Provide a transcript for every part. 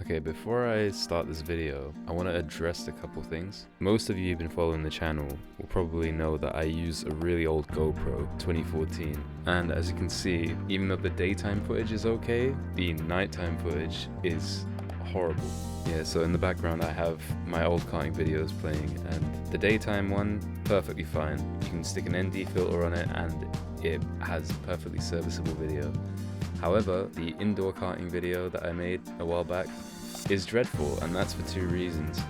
Okay, before I start this video, I want to address a couple things. Most of you who've been following the channel will probably know that I use a really old GoPro 2014, and as you can see, even though the daytime footage is okay, the nighttime footage is horrible. Yeah, so in the background I have my old karting videos playing, and the daytime one, perfectly fine. You can stick an ND filter on it and it has perfectly serviceable video. However, the indoor karting video that I made a while back is dreadful, and that's for two reasons.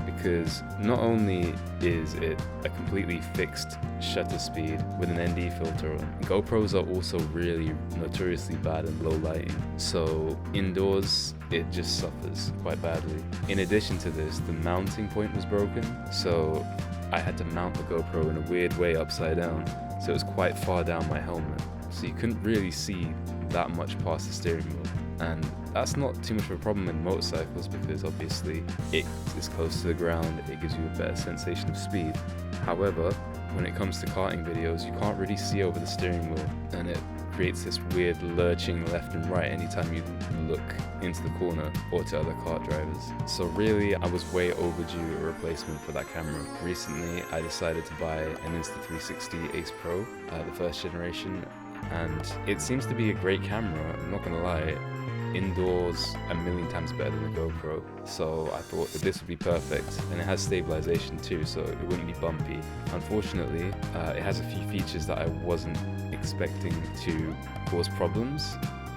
Because not only is it a completely fixed shutter speed with an ND filter on, GoPros are also really notoriously bad in low lighting, so indoors it just suffers quite badly. In addition to this, the mounting point was broken, so I had to mount the GoPro in a weird way upside down, so it was quite far down my helmet, so you couldn't really see that much past the steering wheel. And that's not too much of a problem in motorcycles because obviously it is close to the ground, it gives you a better sensation of speed. However, when it comes to karting videos, you can't really see over the steering wheel, and it creates this weird lurching left and right anytime you look into the corner or to other kart drivers. So really, I was way overdue a replacement for that camera. Recently, I decided to buy an Insta360 Ace Pro, the first generation, and it seems to be a great camera, I'm not gonna lie. Indoors a million times better than the GoPro, so I thought that this would be perfect, and it has stabilization too, so it wouldn't be bumpy. Unfortunately, it has a few features that I wasn't expecting to cause problems.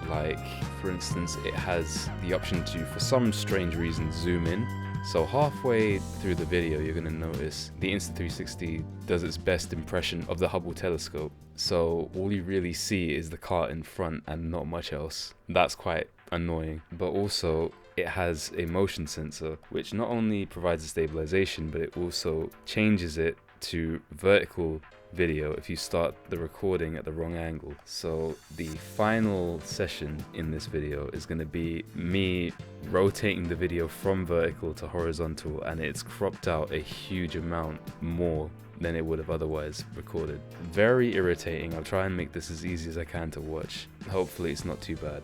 Like, for instance, it has the option to, for some strange reason, zoom in. So halfway through the video, you're going to notice the Insta360 does its best impression of the Hubble telescope. So all you really see is the kart in front and not much else. That's quite annoying. But also, it has a motion sensor, which not only provides a stabilization, but it also changes it to vertical video if you start the recording at the wrong angle. So the final session in this video is going to be me rotating the video from vertical to horizontal, and it's cropped out a huge amount more than it would have otherwise recorded. Very irritating. I'll try and make this as easy as I can to watch. Hopefully it's not too bad.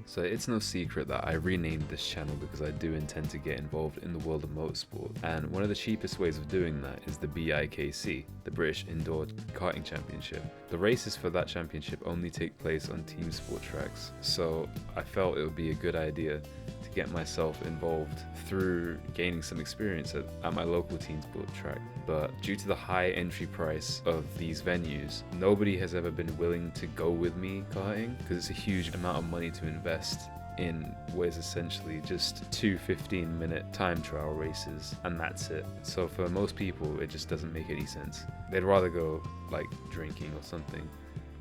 So it's no secret that I renamed this channel because I do intend to get involved in the world of motorsport, and one of the cheapest ways of doing that is the BIKC, the British Indoor Karting Championship. The races for that championship only take place on Teamsport tracks, so I felt it would be a good idea to get myself involved through gaining some experience at my local Teamsport track. But due to the high entry price of these venues, nobody has ever been willing to go with me karting because it's a huge amount of money to invest in what is essentially just two 15-minute time trial races, and that's it. So for most people, it just doesn't make any sense. They'd rather go like drinking or something,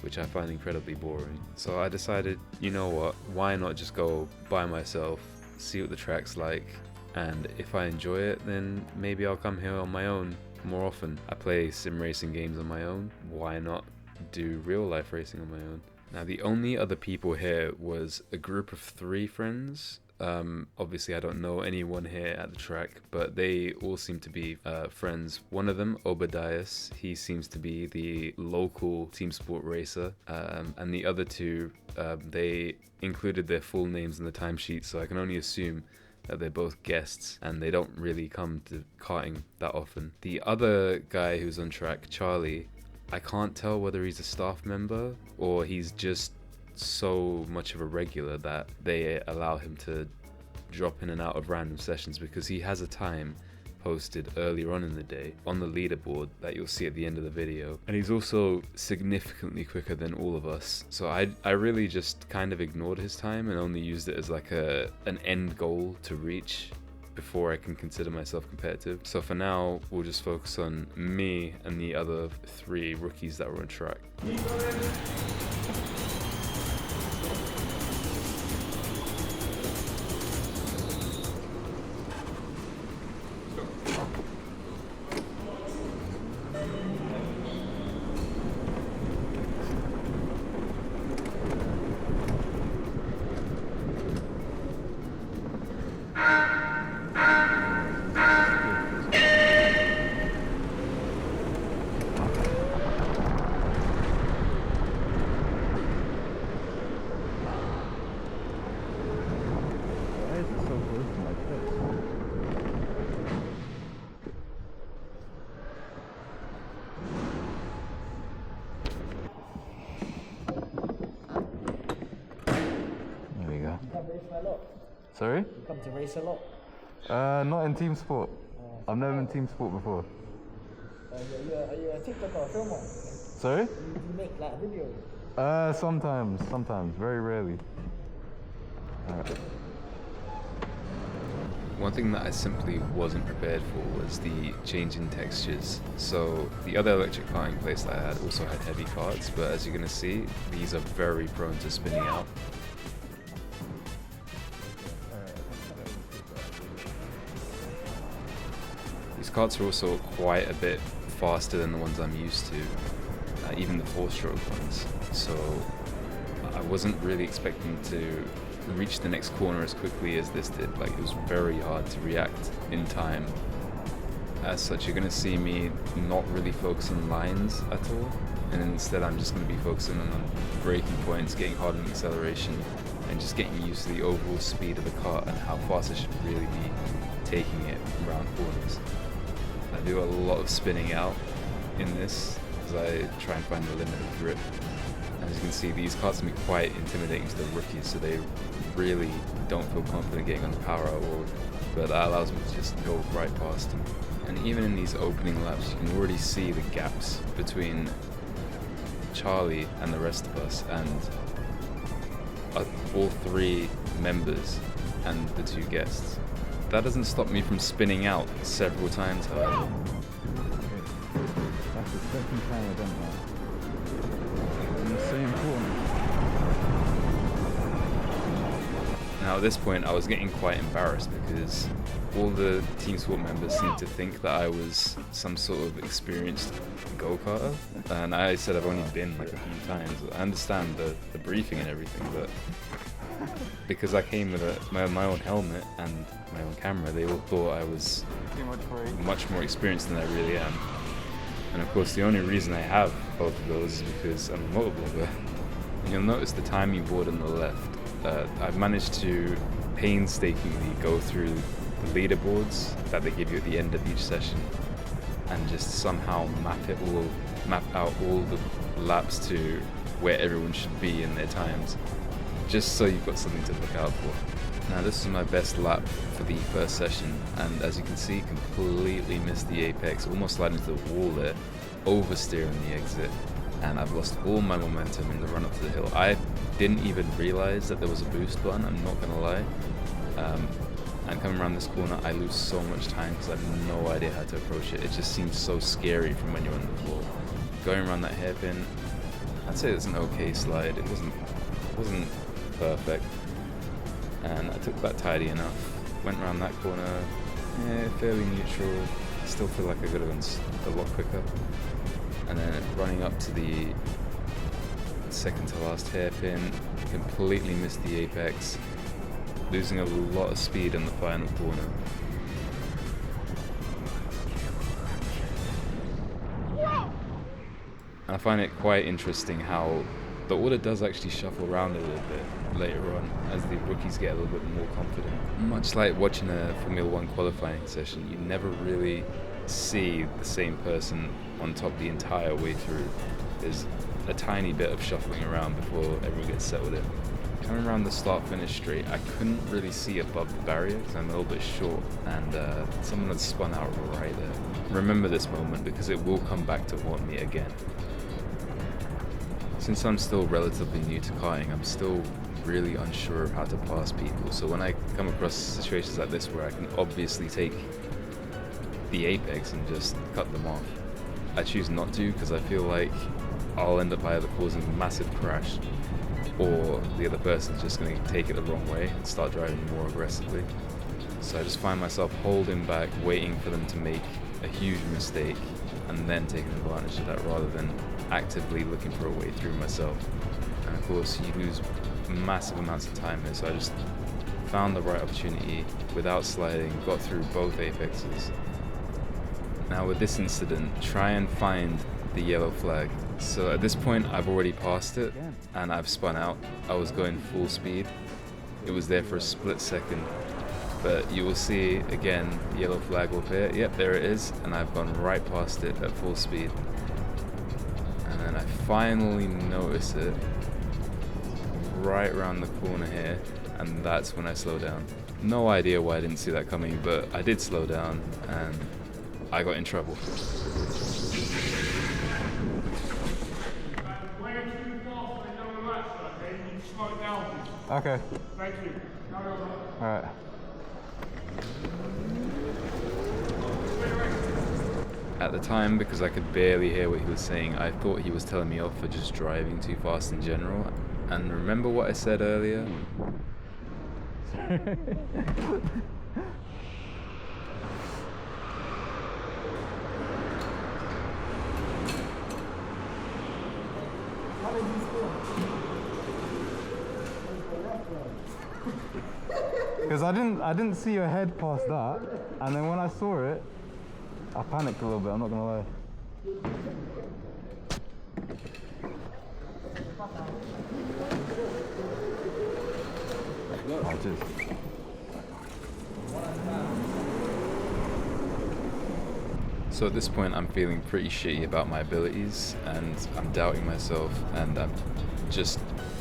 which I find incredibly boring. So I decided, you know what, why not just go by myself, see what the track's like, and if I enjoy it, then maybe I'll come here on my own more often. I play sim racing games on my own, why not do real life racing on my own? Now the only other people here was a group of 3 friends. Obviously I don't know anyone here at the track, but they all seem to be friends. One of them, Obadias, he seems to be the local team sport racer, and the other 2, they included their full names in the timesheet, so I can only assume that they're both guests and they don't really come to karting that often. The other guy who's on track, Charlie, I can't tell whether he's a staff member or he's just so much of a regular that they allow him to drop in and out of random sessions, because he has a time posted earlier on in the day on the leaderboard that you'll see at the end of the video, and he's also significantly quicker than all of us. So I really just kind of ignored his time and only used it as like an end goal to reach before I can consider myself competitive. So for now, we'll just focus on me and the other 3 rookies that were on track. Sorry? You come to race a lot? Not in Teamsport. I've never been Teamsport before. Are you a TikTok or a filmer? Sorry? Do you make like videos? Sometimes, very rarely. One thing that I simply wasn't prepared for was the change in textures. So the other electric karting place that I had also had heavy karts, but as you're going to see, these are very prone to spinning out. These karts are also quite a bit faster than the ones I'm used to, even the 4-stroke ones. So I wasn't really expecting to reach the next corner as quickly as this did. Like, it was very hard to react in time. As such, you're going to see me not really focus on lines at all, and instead I'm just going to be focusing on braking points, getting hard on acceleration, and just getting used to the overall speed of the kart and how fast I should really be taking it around corners. I do a lot of spinning out in this as I try and find the limit of grip. As you can see, these karts can be quite intimidating to the rookies, so they really don't feel confident getting on the power out wall, but that allows me to just go right past them. And even in these opening laps, you can already see the gaps between Charlie and the rest of us, and all 3 members and the 2 guests. That doesn't stop me from spinning out several times, however. That's the second time I've done that. In the same corner. Now at this point I was getting quite embarrassed because all the Teamsport members seemed to think that I was some sort of experienced go-karter, and I said I've only been like a few times. I understand the briefing and everything, but because I came with my own helmet and my own camera, they all thought I was much more experienced than I really am. And of course the only reason I have both of those is because I'm a motorblogger. You'll notice the timing board on the left. I've managed to painstakingly go through the leaderboards that they give you at the end of each session and just somehow map out all the laps to where everyone should be in their times, just so you've got something to look out for. Now this is my best lap for the first session, and as you can see, completely missed the apex, almost sliding into the wall there, oversteering the exit, and I've lost all my momentum in the run up to the hill. I didn't even realize that there was a boost button, I'm not gonna lie. And coming around this corner, I lose so much time because I have no idea how to approach it. It just seems so scary from when you're on the floor. Going around that hairpin, I'd say it's an okay slide. It wasn't perfect, and I took that tidy enough. Went around that corner, fairly neutral. Still feel like I could have gone a lot quicker. And then running up to the second to last hairpin, completely missed the apex, losing a lot of speed in the final corner. And I find it quite interesting how the order does actually shuffle around a little bit later on as the rookies get a little bit more confident. Much like watching a Formula 1 qualifying session, you never really see the same person on top the entire way through. There's a tiny bit of shuffling around before everyone gets settled in. Coming around the start-finish straight, I couldn't really see above the barrier because I'm a little bit short, and someone had spun out right there. Remember this moment because it will come back to haunt me again. Since I'm still relatively new to karting, I'm still really unsure of how to pass people, so when I come across situations like this where I can obviously take the apex and just cut them off, I choose not to because I feel like I'll end up either causing a massive crash or the other person's just going to take it the wrong way and start driving more aggressively. So I just find myself holding back, waiting for them to make a huge mistake and then taking advantage of that rather than actively looking for a way through myself. And of course you lose massive amounts of time here, so I just found the right opportunity without sliding, got through both apexes. Now with this incident, try and find the yellow flag. So at this point I've already passed it and I've spun out. I was going full speed. It was there for a split second, but you will see again yellow flag will appear. Yep, there it is, and I've gone right past it at full speed. And then I finally notice it right around the corner here, and that's when I slow down. No idea why I didn't see that coming, but I did slow down and I got in trouble. Okay. Thank you. Alright. At the time, because I could barely hear what he was saying, I thought he was telling me off for just driving too fast in general. And remember what I said earlier? How did you score? Because I didn't see your head past that, and then when I saw it, I panicked a little bit, I'm not gonna lie. Oh, cheers. So at this point I'm feeling pretty shitty about my abilities, and I'm doubting myself, and I'm just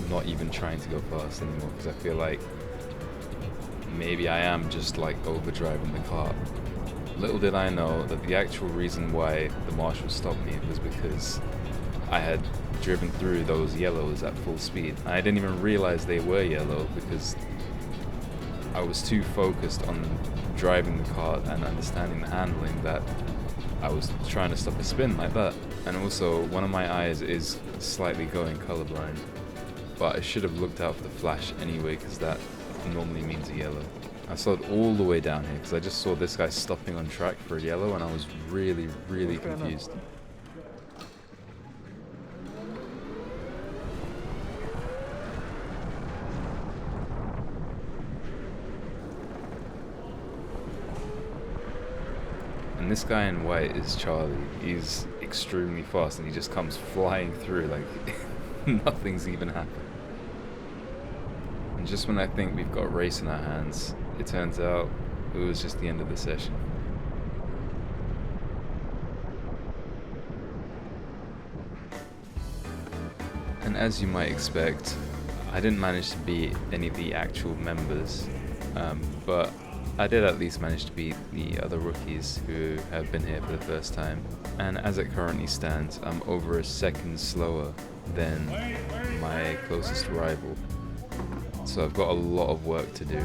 not even trying to go fast anymore because I feel like maybe I am just like overdriving the car. Little did I know that the actual reason why the marshal stopped me was because I had driven through those yellows at full speed. I didn't even realize they were yellow because I was too focused on driving the car and understanding the handling that I was trying to stop a spin like that. And also, one of my eyes is slightly going colorblind, but I should have looked out for the flash anyway because that normally means a yellow. I slowed all the way down here because I just saw this guy stopping on track for a yellow and I was really confused. And this guy in white is Charlie. He's extremely fast and he just comes flying through like nothing's even happened. And just when I think we've got a race in our hands, it turns out it was just the end of the session. And as you might expect, I didn't manage to beat any of the actual members, but I did at least manage to beat the other rookies who have been here for the first time. And as it currently stands, I'm over a second slower than my closest rival. So I've got a lot of work to do.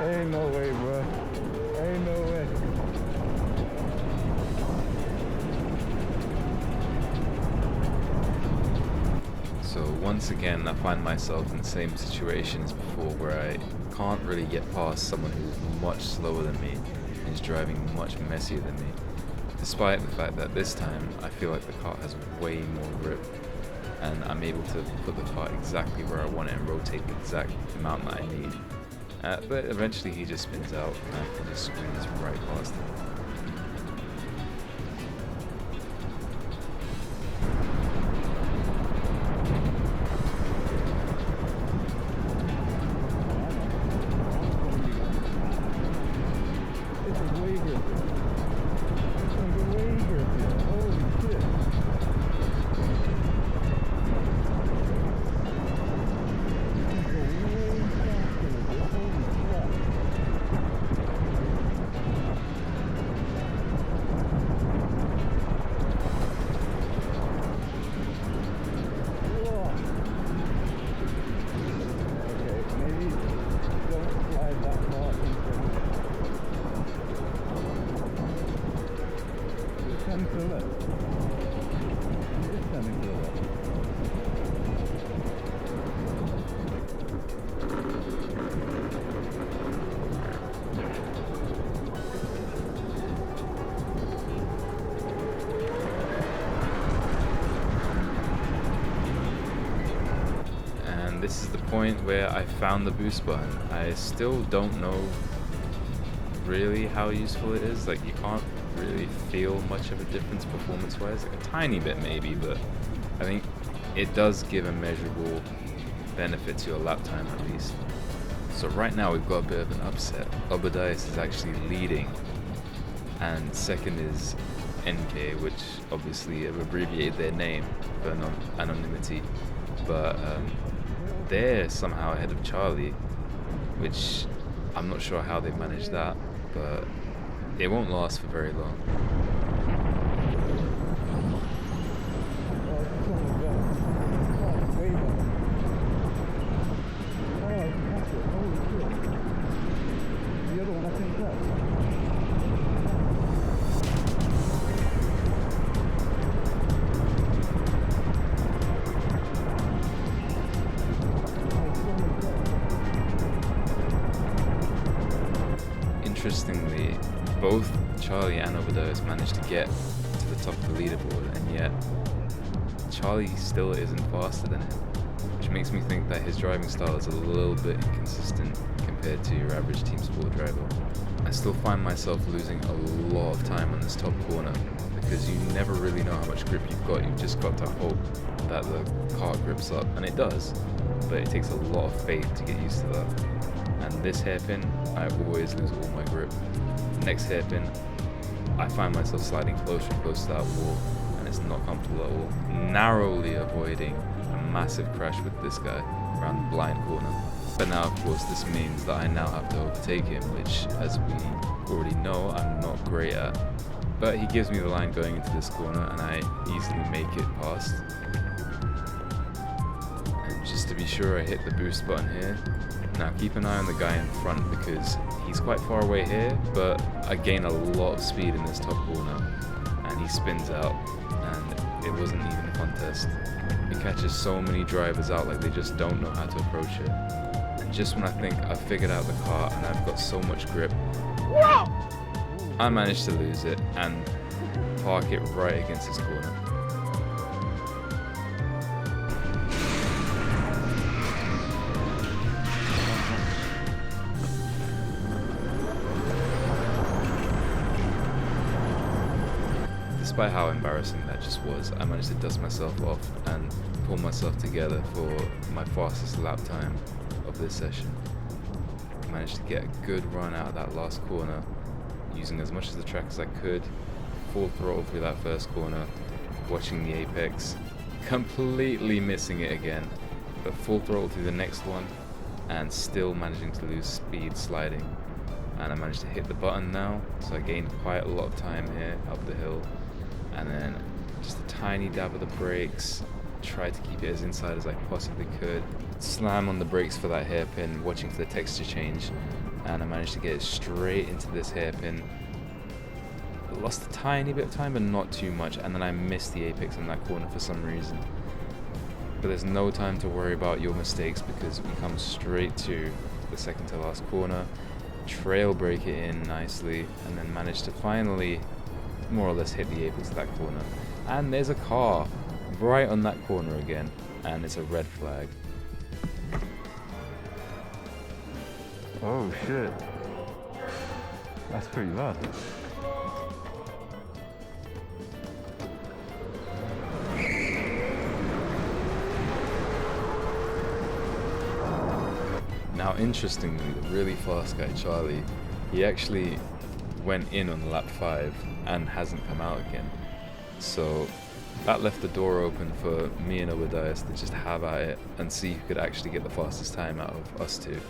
Ain't no way, bro. Ain't no way. So once again, I find myself in the same situation as before, where I can't really get past someone who's much slower than me and is driving much messier than me, despite the fact that this time I feel like the kart has way more grip and I'm able to put the kart exactly where I want it and rotate the exact amount that I need. But eventually he just spins out and I can just squeeze right past him. This is the point where I found the boost button. I still don't know really how useful it is. Like, you can't really feel much of a difference performance-wise, like a tiny bit maybe, but I think it does give a measurable benefit to your lap time at least. So right now we've got a bit of an upset. Obadias is actually leading, and second is NK, which obviously have abbreviated their name for anonymity, but they're somehow ahead of Charlie, which I'm not sure how they managed that, but it won't last for very long. Interestingly, both Charlie and Obadias managed to get to the top of the leaderboard, and yet Charlie still isn't faster than him, which makes me think that his driving style is a little bit inconsistent compared to your average team sport driver. I still find myself losing a lot of time on this top corner because you never really know how much grip you've got. You've just got to hope that the car grips up, and it does, but it takes a lot of faith to get used to that. And this hairpin, I always lose all my grip. Next hairpin, I find myself sliding closer and closer to that wall, and it's not comfortable at all. Narrowly avoiding a massive crash with this guy around the blind corner. But now, of course, this means that I now have to overtake him, which, as we already know, I'm not great at. But he gives me the line going into this corner, and I easily make it past. And just to be sure, I hit the boost button here. Now keep an eye on the guy in front because he's quite far away here, but I gain a lot of speed in this top corner, and he spins out, and it wasn't even a contest. It catches so many drivers out like they just don't know how to approach it. And just when I think I've figured out the car and I've got so much grip, I managed to lose it and park it right against his corner. Despite how embarrassing that just was, I managed to dust myself off and pull myself together for my fastest lap time of this session. I managed to get a good run out of that last corner, using as much of the track as I could, full throttle through that first corner, watching the apex, completely missing it again, but full throttle through the next one, and still managing to lose speed sliding. And I managed to hit the button now, so I gained quite a lot of time here up the hill. And then just a tiny dab of the brakes, tried to keep it as inside as I possibly could, slam on the brakes for that hairpin, watching for the texture change, and I managed to get it straight into this hairpin. Lost a tiny bit of time, but not too much, and then I missed the apex in that corner for some reason. But there's no time to worry about your mistakes because we come straight to the second to last corner, trail brake it in nicely, and then manage to finally more or less hit the apex of that corner. And there's a car right on that corner again, and it's a red flag. Oh shit. That's pretty bad. Now interestingly, the really fast guy Charlie, he actually went in on lap 5 and hasn't come out again. So that left the door open for me and Obadias to just have at it and see who could actually get the fastest time out of us two.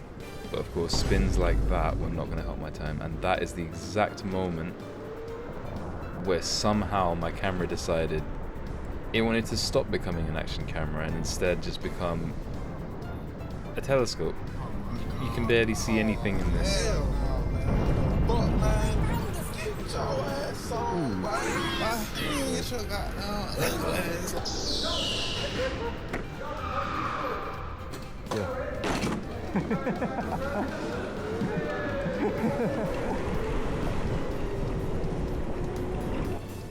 But of course, spins like that were not going to help my time, and that is the exact moment where somehow my camera decided it wanted to stop becoming an action camera and instead just become a telescope. You can barely see anything in this.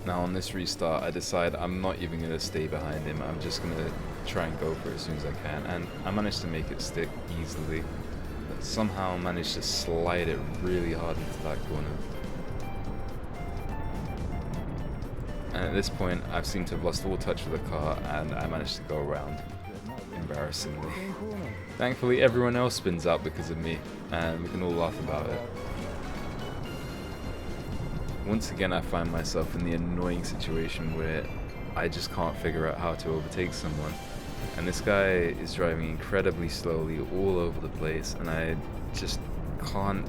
Now on this restart, I decide I'm not even going to stay behind him. I'm just going to try and go for it as soon as I can. And I managed to make it stick easily. But somehow managed to slide it really hard into that corner. And at this point, I've seemed to have lost all touch with the car, and I managed to go around, embarrassingly. Thankfully, everyone else spins out because of me, and we can all laugh about it. Once again, I find myself in the annoying situation where I just can't figure out how to overtake someone. And this guy is driving incredibly slowly all over the place, and I just can't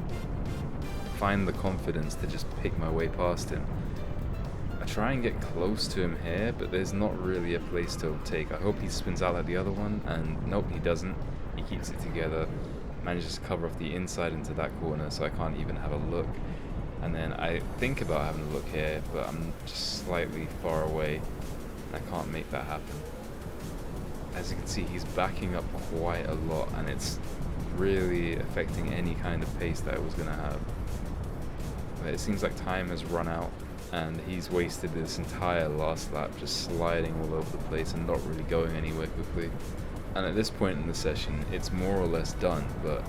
find the confidence to just pick my way past him. I try and get close to him here, but there's not really a place to overtake. I hope he spins out like the other one, and nope, he doesn't. He keeps it together, manages to cover off the inside into that corner, so I can't even have a look. And then I think about having a look here, but I'm just slightly far away, and I can't make that happen. As you can see, he's backing up quite a lot, and it's really affecting any kind of pace that I was going to have. But it seems like time has run out, and he's wasted this entire last lap just sliding all over the place and not really going anywhere quickly. And at this point in the session, it's more or less done, but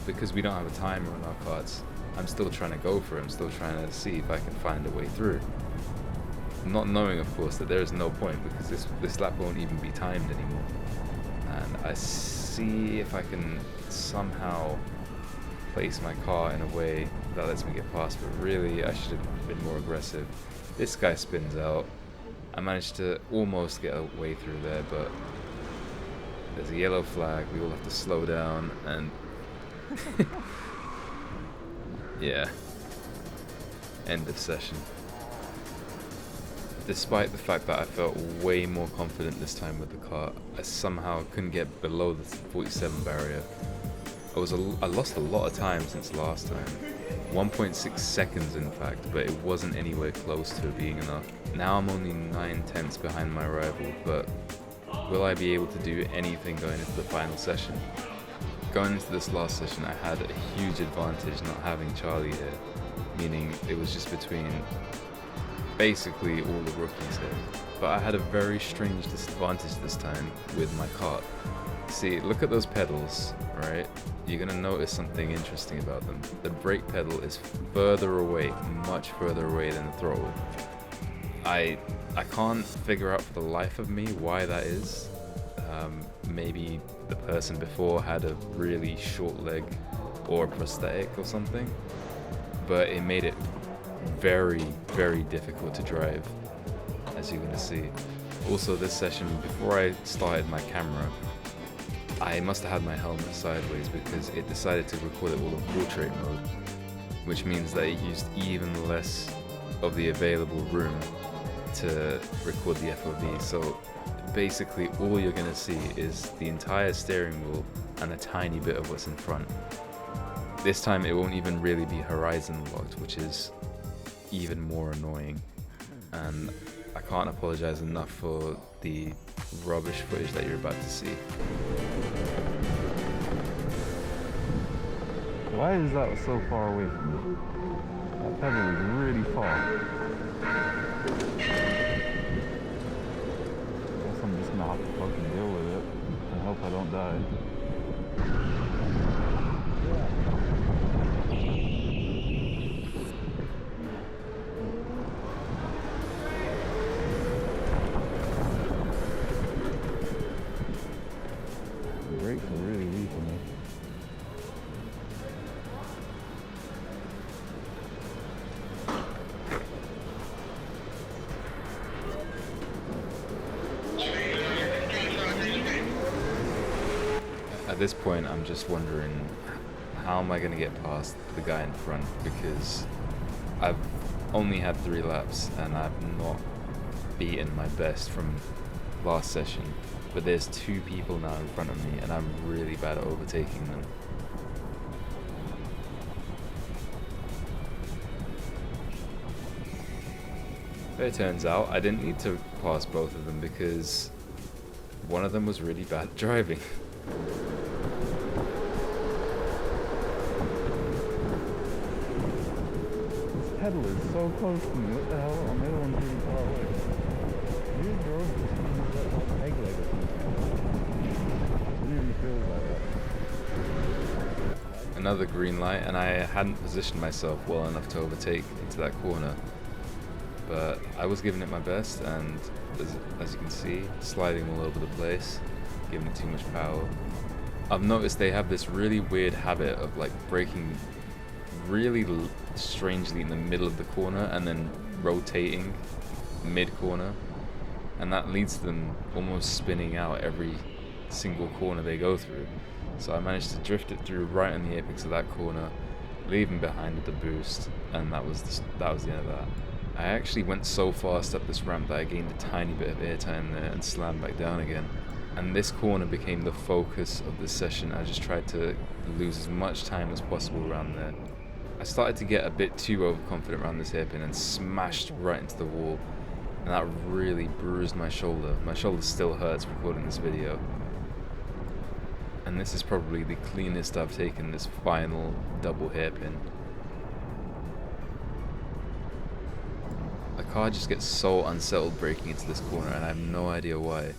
because we don't have a timer on our karts, I'm still trying to go for it. I'm still trying to see if I can find a way through. Not knowing, of course, that there is no point because this lap won't even be timed anymore. And I see if I can somehow place my car in a way that lets me get past, but really I should have been more aggressive. This guy spins out. I managed to almost get a way through there, but there's a yellow flag. We all have to slow down, and yeah, end of session. Despite the fact that I felt way more confident this time with the car, I somehow couldn't get below the 47 barrier. I lost a lot of time since last time. 1.6 seconds in fact, but it wasn't anywhere close to being enough. Now I'm only 9/10 behind my rival, but will I be able to do anything going into the final session? Going into this last session, I had a huge advantage not having Charlie here, meaning it was just between basically all the rookies here. But I had a very strange disadvantage this time with my kart. See, look at those pedals, right? You're gonna notice something interesting about them. The brake pedal is further away, much further away than the throttle. I can't figure out for the life of me why that is. Maybe the person before had a really short leg or a prosthetic or something, but it made it very, very difficult to drive, as you're gonna see. Also, this session, before I started my camera, I must have had my helmet sideways because it decided to record it all in portrait mode, which means that it used even less of the available room to record the FOV. So basically all you're going to see is the entire steering wheel and a tiny bit of what's in front. This time it won't even really be horizon locked, which is even more annoying. And I can't apologize enough for the rubbish footage that you're about to see. Why is that so far away from me? That pedal is really far. Guess I'm just gonna have to fucking deal with it and hope I don't die. The brakes are really weak on me. At this point, I'm just wondering, how am I going to get past the guy in front? Because I've only had 3 laps and I've not beaten my best from last session. But there's 2 people now in front of me and I'm really bad at overtaking them. But it turns out I didn't need to pass both of them because one of them was really bad at driving. This pedal is so close to me. What the hell? The other one's really far away. You drove this one like peg leg or something. It really feels like that. Another green light, and I hadn't positioned myself well enough to overtake into that corner. but I was giving it my best, and as you can see, sliding all over the place, giving it too much power. I've noticed they have this really weird habit of like braking really strangely in the middle of the corner and then rotating mid-corner, and that leads to them almost spinning out every single corner they go through. So I managed to drift it through right on the apex of that corner, leaving behind with the boost, and that was the end of that. I actually went so fast up this ramp that I gained a tiny bit of airtime there and slammed back down again. And this corner became the focus of this session. I just tried to lose as much time as possible around there. I started to get a bit too overconfident around this hairpin and smashed right into the wall, and that really bruised my shoulder. My shoulder still hurts recording this video. And this is probably the cleanest I've taken this final double hairpin. The car just gets so unsettled braking into this corner, and I have no idea why.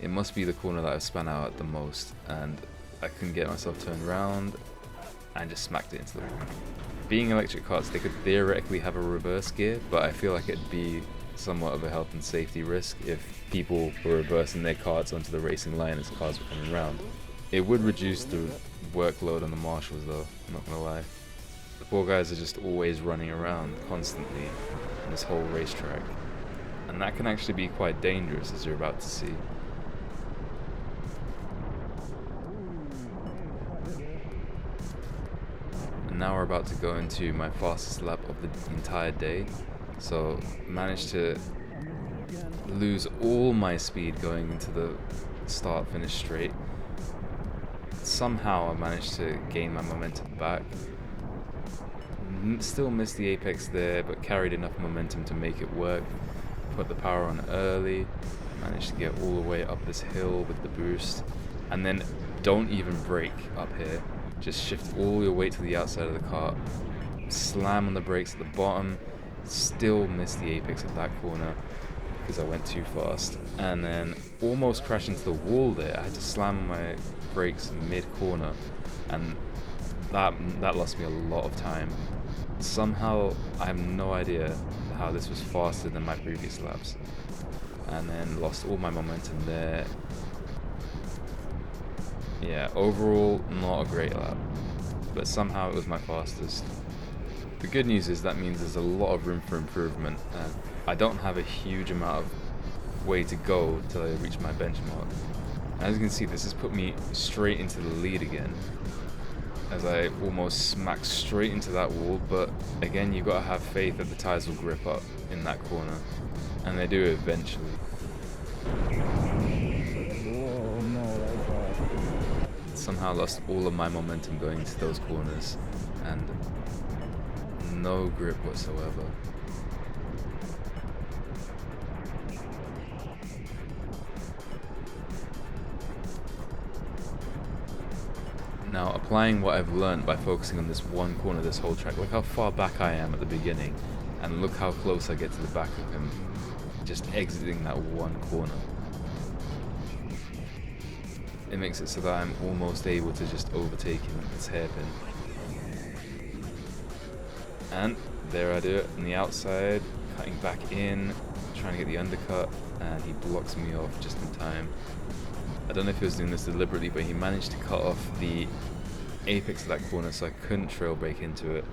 It must be the corner that I've spun out at the most, and I couldn't get myself turned around and just smacked it into the wall. Being electric karts, they could theoretically have a reverse gear, but I feel like it'd be somewhat of a health and safety risk if people were reversing their karts onto the racing line as cars were coming around. It would reduce the workload on the marshals though, I'm not gonna lie. The poor guys are just always running around constantly on this whole racetrack, and that can actually be quite dangerous, as you're about to see. And now we're about to go into my fastest lap of the entire day, so managed to lose all my speed going into the start-finish straight. Somehow I managed to gain my momentum back. Still missed the apex there, but carried enough momentum to make it work. Put the power on early, managed to get all the way up this hill with the boost, and then don't even brake up here. Just shift all your weight to the outside of the car, slam on the brakes at the bottom, still missed the apex at that corner because I went too fast, and then almost crashed into the wall there. I had to slam on my brakes mid-corner, and that lost me a lot of time. Somehow, I have no idea how this was faster than my previous laps, and then lost all my momentum there. Yeah, overall, not a great lap, but somehow it was my fastest. The good news is that means there's a lot of room for improvement, and I don't have a huge amount of way to go till I reach my benchmark. As you can see, this has put me straight into the lead again, as I almost smacked straight into that wall, but again, you've got to have faith that the tyres will grip up in that corner, and they do eventually. Somehow lost all of my momentum going into those corners, and no grip whatsoever. Now, applying what I've learned by focusing on this one corner this whole track, look how far back I am at the beginning, and look how close I get to the back of him, just exiting that one corner. It makes it so that I'm almost able to just overtake him with this hairpin. And there I do it on the outside, cutting back in, trying to get the undercut, and he blocks me off just in time. I don't know if he was doing this deliberately, but he managed to cut off the apex of that corner so I couldn't trail brake into it.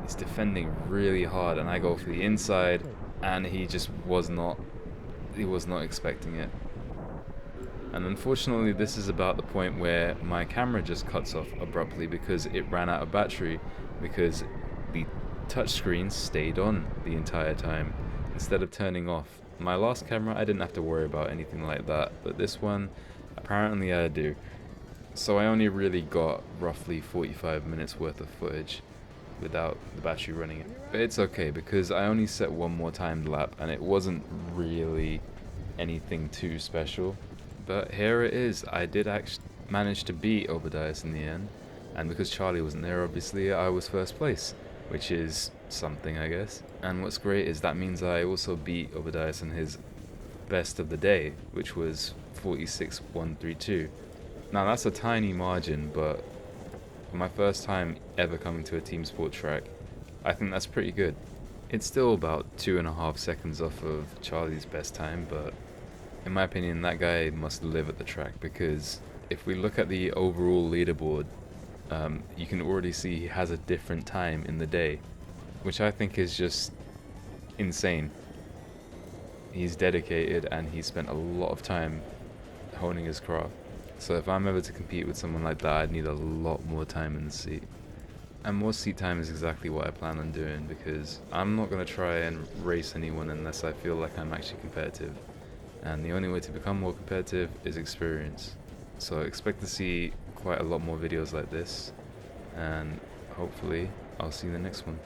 He's defending really hard, and I go for the inside, and he was not expecting it. And unfortunately, this is about the point where my camera just cuts off abruptly because it ran out of battery, because the touchscreen stayed on the entire time instead of turning off. My last camera, I didn't have to worry about anything like that, but this one, apparently I do. So I only really got roughly 45 minutes worth of footage without the battery running it. But it's okay, because I only set one more timed lap, and it wasn't really anything too special. But here it is. I did actually manage to beat Obadiah in the end, and because Charlie wasn't there, obviously I was first place, which is something, I guess. And what's great is that means I also beat Obadiah in his best of the day, which was 46.132. Now that's a tiny margin, but for my first time ever coming to a team sport track, I think that's pretty good. It's still about 2.5 seconds off of Charlie's best time, but in my opinion, that guy must live at the track, because if we look at the overall leaderboard, you can already see he has a different time in the day, which I think is just insane. He's dedicated and he spent a lot of time honing his craft. So if I'm ever to compete with someone like that, I'd need a lot more time in the seat. And more seat time is exactly what I plan on doing, because I'm not going to try and race anyone unless I feel like I'm actually competitive. And the only way to become more competitive is experience. So expect to see quite a lot more videos like this, and hopefully I'll see you in the next one.